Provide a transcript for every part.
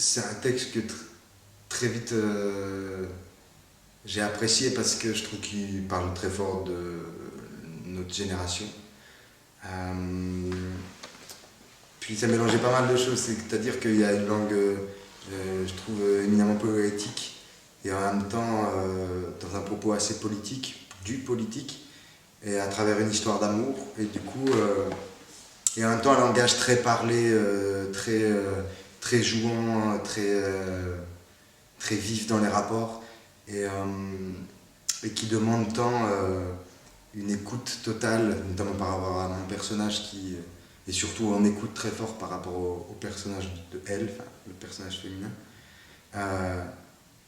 c'est un texte que très vite j'ai apprécié parce que je trouve qu'il parle très fort de notre génération. Euh, Puis ça mélangeait pas mal de choses, c'est-à-dire qu'il y a une langue, je trouve, éminemment poétique, et en même temps, dans un propos assez politique, du politique, et à travers une histoire d'amour, et du coup, et en même temps un langage très parlé, très jouant, très vif dans les rapports, et, et qui demande tant une écoute totale, notamment par rapport à mon personnage qui et surtout en écoute très fort par rapport au personnage de elle, enfin, le personnage féminin. Euh,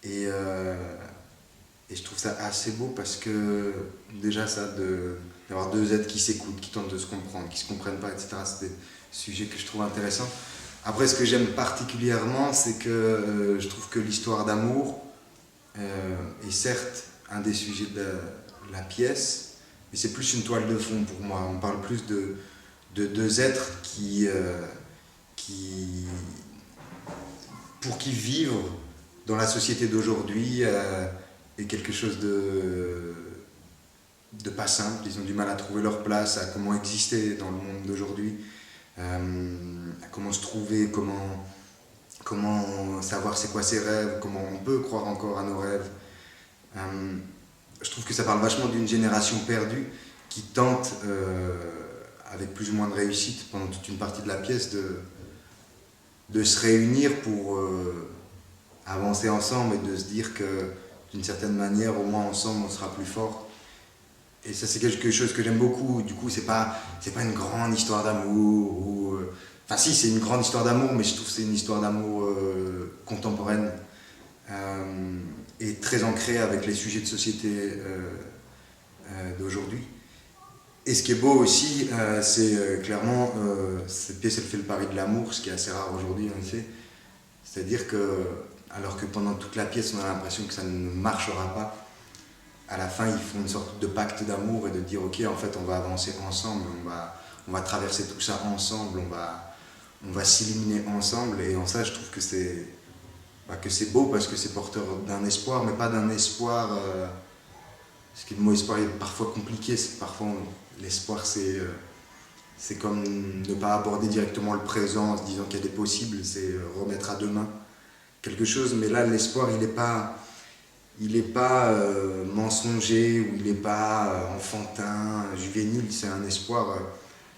et, euh, et je trouve ça assez beau parce que déjà ça, d'avoir deux êtres qui s'écoutent, qui tentent de se comprendre, qui se comprennent pas, etc. C'est des sujets que je trouve intéressants. Après, ce que j'aime particulièrement, c'est que je trouve que l'histoire d'amour est certes un des sujets de la pièce, mais c'est plus une toile de fond pour moi. On parle plus de deux êtres qui, pour qui vivre dans la société d'aujourd'hui est quelque chose de pas simple. Ils ont du mal à trouver leur place, à comment exister dans le monde d'aujourd'hui, à comment se trouver, comment savoir c'est quoi ses rêves, comment on peut croire encore à nos rêves. Je trouve que ça parle vachement d'une génération perdue qui tente avec plus ou moins de réussite pendant toute une partie de la pièce, de se réunir pour avancer ensemble et de se dire que d'une certaine manière, au moins ensemble, on sera plus fort. Et ça, c'est quelque chose que j'aime beaucoup. Du coup, c'est pas une grande histoire d'amour. Enfin, si, c'est une grande histoire d'amour, mais je trouve que c'est une histoire d'amour contemporaine et très ancrée avec les sujets de société d'aujourd'hui. Et ce qui est beau aussi, c'est clairement, cette pièce, elle fait le pari de l'amour, ce qui est assez rare aujourd'hui, en effet. C'est-à-dire que, alors que pendant toute la pièce, on a l'impression que ça ne marchera pas, à la fin, ils font une sorte de pacte d'amour et de dire, ok, en fait, on va avancer ensemble, on va traverser tout ça ensemble, on va s'éliminer ensemble. Et en ça, je trouve que c'est beau parce que c'est porteur d'un espoir, mais pas d'un espoir... parce que le mot espoir est parfois compliqué, c'est parfois l'espoir c'est comme ne pas aborder directement le présent en se disant qu'il y a des possibles, c'est remettre à demain quelque chose, mais là l'espoir il est pas mensonger ou il n'est pas enfantin, juvénile, c'est un espoir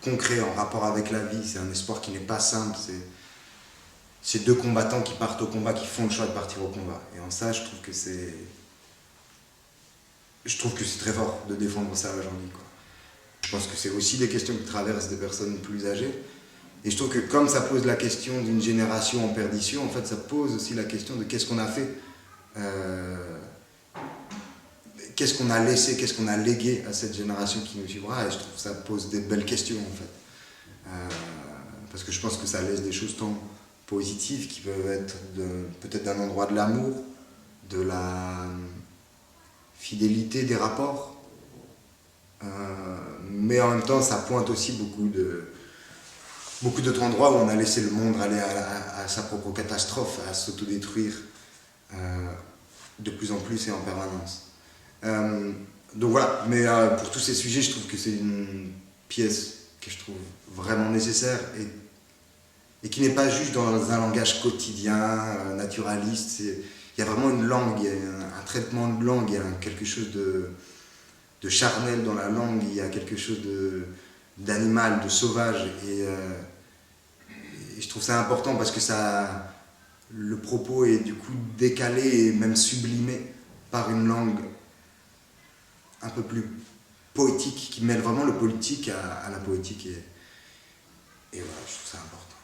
concret en rapport avec la vie, c'est un espoir qui n'est pas simple, c'est deux combattants qui partent au combat, qui font le choix de partir au combat, et en ça je trouve que c'est très fort de défendre ça aujourd'hui, quoi. Je pense que c'est aussi des questions qui traversent des personnes plus âgées. Et je trouve que comme ça pose la question d'une génération en perdition, en fait, ça pose aussi la question de qu'est-ce qu'on a fait, qu'est-ce qu'on a laissé, qu'est-ce qu'on a légué à cette génération qui nous suivra. Et je trouve que ça pose des belles questions, en fait. Parce que je pense que ça laisse des choses tant positives qui peuvent être peut-être d'un endroit de l'amour, de la fidélité des rapports, mais en même temps ça pointe aussi beaucoup d'autres endroits où on a laissé le monde aller à sa propre catastrophe, à s'autodétruire de plus en plus et en permanence. Donc voilà, mais pour tous ces sujets, je trouve que c'est une pièce que je trouve vraiment nécessaire et qui n'est pas juste dans un langage quotidien, naturaliste. Il y a vraiment une langue, il y a un traitement de langue, il y a quelque chose de charnel dans la langue, il y a quelque chose d'animal, de sauvage. Et je trouve ça important parce que le propos est du coup décalé et même sublimé par une langue un peu plus poétique, qui mêle vraiment le politique à la poétique. Et voilà, je trouve ça important.